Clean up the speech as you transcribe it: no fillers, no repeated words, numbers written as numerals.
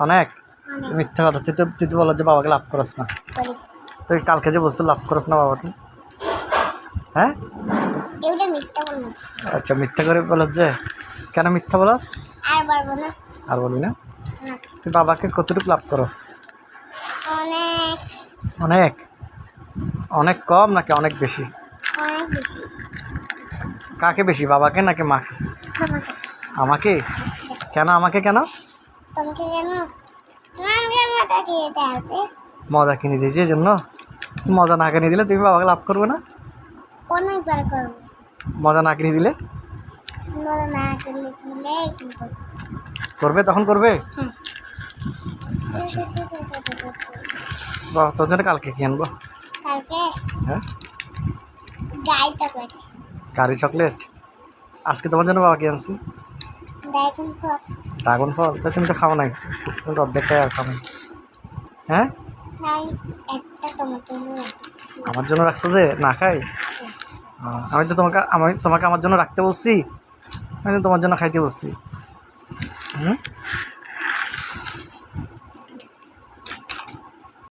অনেক মিথ্যা কথা। তুই তো বলো যে বাবাকে লাভ করস না। তুই কালকে যে বলছো লাভ করস না বাবাকে, হ্যাঁ? আচ্ছা মিথ্যা করে বলছ যে, কেন মিথ্যা বলস? আর বলি না। তুই বাবাকে কতটুকু লাভ করস? অনেক। অনেক কম নাকি অনেক বেশি? কাকে বেশি, বাবাকে নাকি মাকে? আমাকে। কেন আমাকে? কেন মজা কিনে দিয়েছি এই জন্য? মজা না কিনে দিলে তুমি বাবাকে লাভ করবে না? মজা না কিনে দিলে করবে, তখন করবে। আচ্ছা বাহ, তোর জন্য কালকে কি আনবো? হ্যাঁ, গাড়ি, চকলেট। আজকে তোমার জন্য বাবা কি আনছি? ড্রাগন ফল। তাই তুমি তো খাও নাই, তুমি তো অর্ধেকটাই আর খাও নাই। হ্যাঁ, আমার জন্য রাখছো যে না খাই? আমি তোমাকে আমার জন্য রাখতে বলছি, আমি তো তোমার জন্য খাইতে বলছি। হুম।